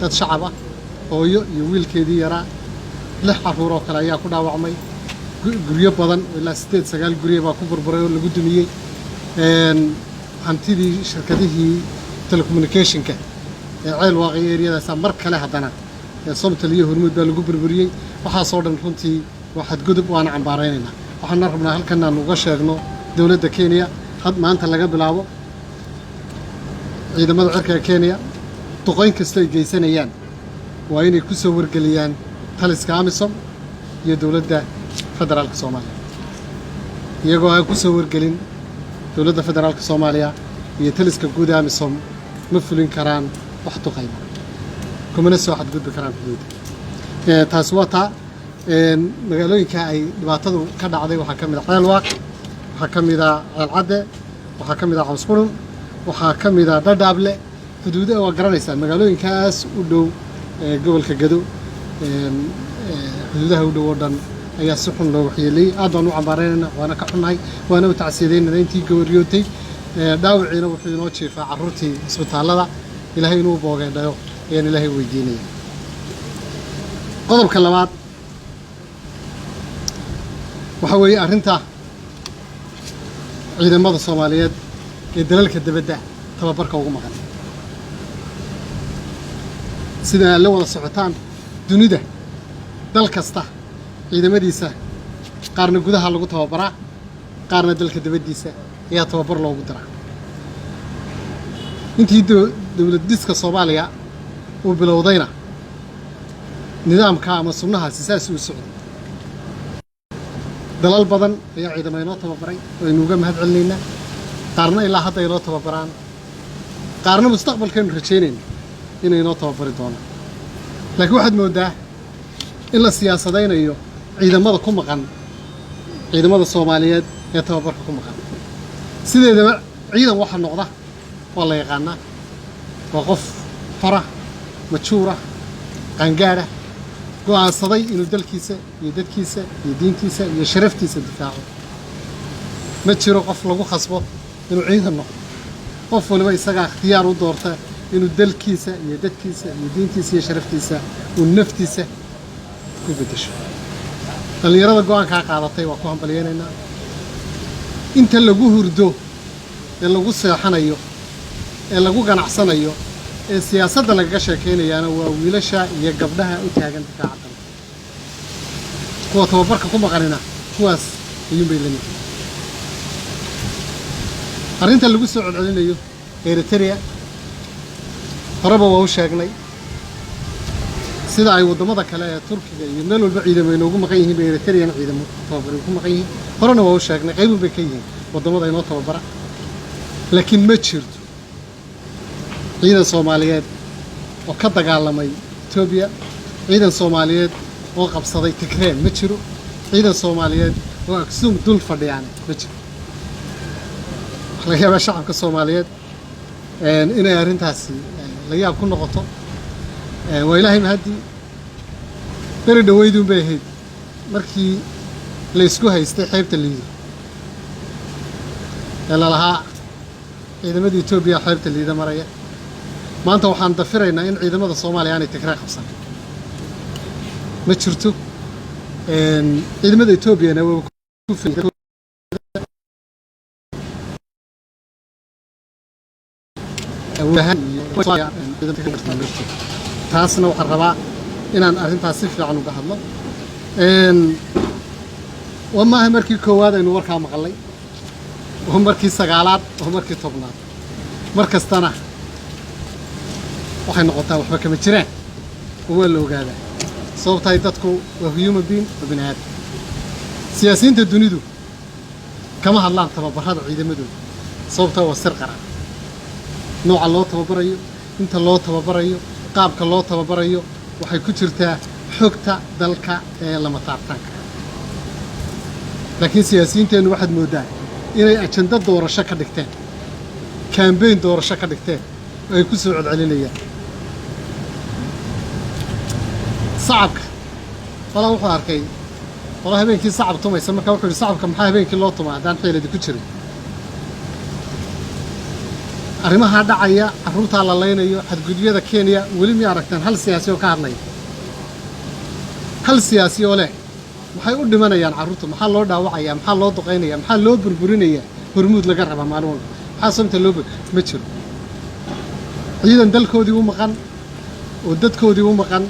dad shacab ah hooyo iyo wiilkeedii yaraa 6 carruur oo kale ayaa ku dhaawacmay guryo badan ilaa 8-9 guryo baa ku burburay oo lagu dumiyay hantidii shirkadihii telecommunicationka ee ceel waaqi eriyadaas mar kale haddana Somtal iyo Hormuud baa lagu burburiyay waxa soo dhan runtii waxaad gudub waana cambaaraynayna waxaan rabnaa halkan aan uga sheegno dawladda Kenya had maanta laga bilaabo ciidamada cirka Kenya duqeyn kasta ay geysanayaan waa inay ku soo wargeliyaan taliska AMISOM iyo dawladda federaalka Soomaaliya iyagoo ay ku soo wargelin dawladda federaalka Soomaaliya iyo taliska guud AMISOM ma fulin karaan wax duqeyn kumana soo xad gudbi karaan xuduudda taas waa taa magaalooyinka ay dhibaatadu ka dhacday waxa kamid ah Ceelwaaq waxa kamid ah Ceelcadde waxa kamid ah Cawsqurun waxa kamid ah Dhadhaable xuduudaha waa garanaysaa magaalooyinkaas u dhow gobolka Gado xuduudaha u dhow oo dhan ayaa si xun loo waxyeelay aad baan u cambaaraynaa waana ka xunahay waana u tacsiideynaa intii gooriyootay dhaawiciina wuxuu inoo jiifaa carruurtii isbitaalada ilaahay inuu boogeedhayo ayaan ilaahay weydiinaya qodobka labaad waxa weeye arrinta ciidamada Soomaaliyeed ee dalalka dibadda tababarka ugu maqan sida la wada socotaan dunida dal kasta ciidamadiisa qaarna gudaha lagu tababaraa qaarna dalka dibaddiisa ayaa tababar loogu diraa intii dawlad dhiska Soomaaliya uu bilowdayna nidaamka ama sunnahaasi saas uu socday dalal badan ayaa ciidamada tababaray oo aynu uga mahad celinaynaa qaarna ilaa hadda ay loo tababaraan qaarna mustaqbalkeenu rajaynayna inay noo tababari doonaan laakiin waxaad moodaa in la siyaasadaynayo ciidamada ku maqan ciidamada Soomaaliyeed ee tababarka ku maqan sideedaba ciidan waxa noqda waa la yaqaanaa waa qof fara majuura qangaara go'aansaday inuu dalkiisa iyo dadkiisa iyo diintiisa iyo sharaftiisa difaaco ma jiro qof lagu khasbo inuu ciidan noqdo qof waliba isaga ikhtiyaar u doorta inuu dalkiisa iyo dadkiisa iyo diintiisa iyo sharaftiisa uu naftiisa ku bedesho dhalinyarada go'aanka qaadatay waa ku hambalyeynayna inta lagu hurdo ee lagu seexanayo ee lagu ganacsanayo ee siyaasadda laga sheekeynayaana waa wiilasha iyo gabdhaha u taagan difaaca kuwa tababarka ku maqanina kuwaas ayuun bay leeyihiin arrinta lagu soo celcelinayo Eritrea horeba waa u sheegnay sida ay wadamada kale ee Turkiga iyo meel walba ciidamada inoogu maqan yihiin Eritrea ciidamo tababar ku maqan yihiin horena waa u sheegnay qayb bay ka yihiin wadamada inoo tababara laakiin ma jirto ciidan Soomaaliyeed oo ka dagaalamay Ethiopia ciidan Soomaaliyeed oo qabsaday Tigray ma jiro ciidan Soomaaliyeed oo Aksum dul fadhiyaan ma jiro laga yaabaa shacabka Soomaaliyeed inay arrintaasi la yaab ku noqoto waa ilaahay mahadii bari dhaweydun bay ahayd markii la isku haystay xeebta Liido la lahaa ciidamada Ethiopia xeebta Liido maraya maanta waxaan dafiraynaa in ciidamada Soomaaliya aanay Tigray qabsan ma jirto ciidamada Ethiopia waa ku filan taasna waxaan rabaa inaan arrintaas si fiican uga hadlo wamaaha markii koowaad aynu warkaa maqalay oo markii 9aad oo markii 10aad markastana waxay noqotaa waxba kama jiraan oo la ogaadaa sababtay dadku waa human being oo binaad siyaasiyiinta dunidu kama hadlaan tababarada ciidamadooda sababtoo waa sir qaran nooca loo tababarayo inta loo tababarayo qaabka loo tababarayo waxay ku jirtaa xogta dalka ee lama taabtaanka laakiin siyaasiyiinteenu waxaad moodaa inay ajenda doorasho ka dhigteen campaign doorasho ka dhigteen ay ku soo celcelinayaan sacabka wala wuxuu arkay wala habeenkii sacab tumaysa markaa wuxuu yiri sacabka maxaa habeenkii loo tumaa hadaan xeeladi ku jirin arrimaha dhacaya carruurta la leynayo xadgudubyada Kenya weli ma aragtaan hal siyaasi oo ka hadlay hal siyaasi oo leh waxay u dhimanayaan carruurta maxaa loo dhaawacaya maxaa loo duqeynaya maxaa loo burburinaya hormuud laga rabaa maalin walba maxaa sababta loo ma jiro ciidan dalkoodii u maqan oo dadkoodii u maqan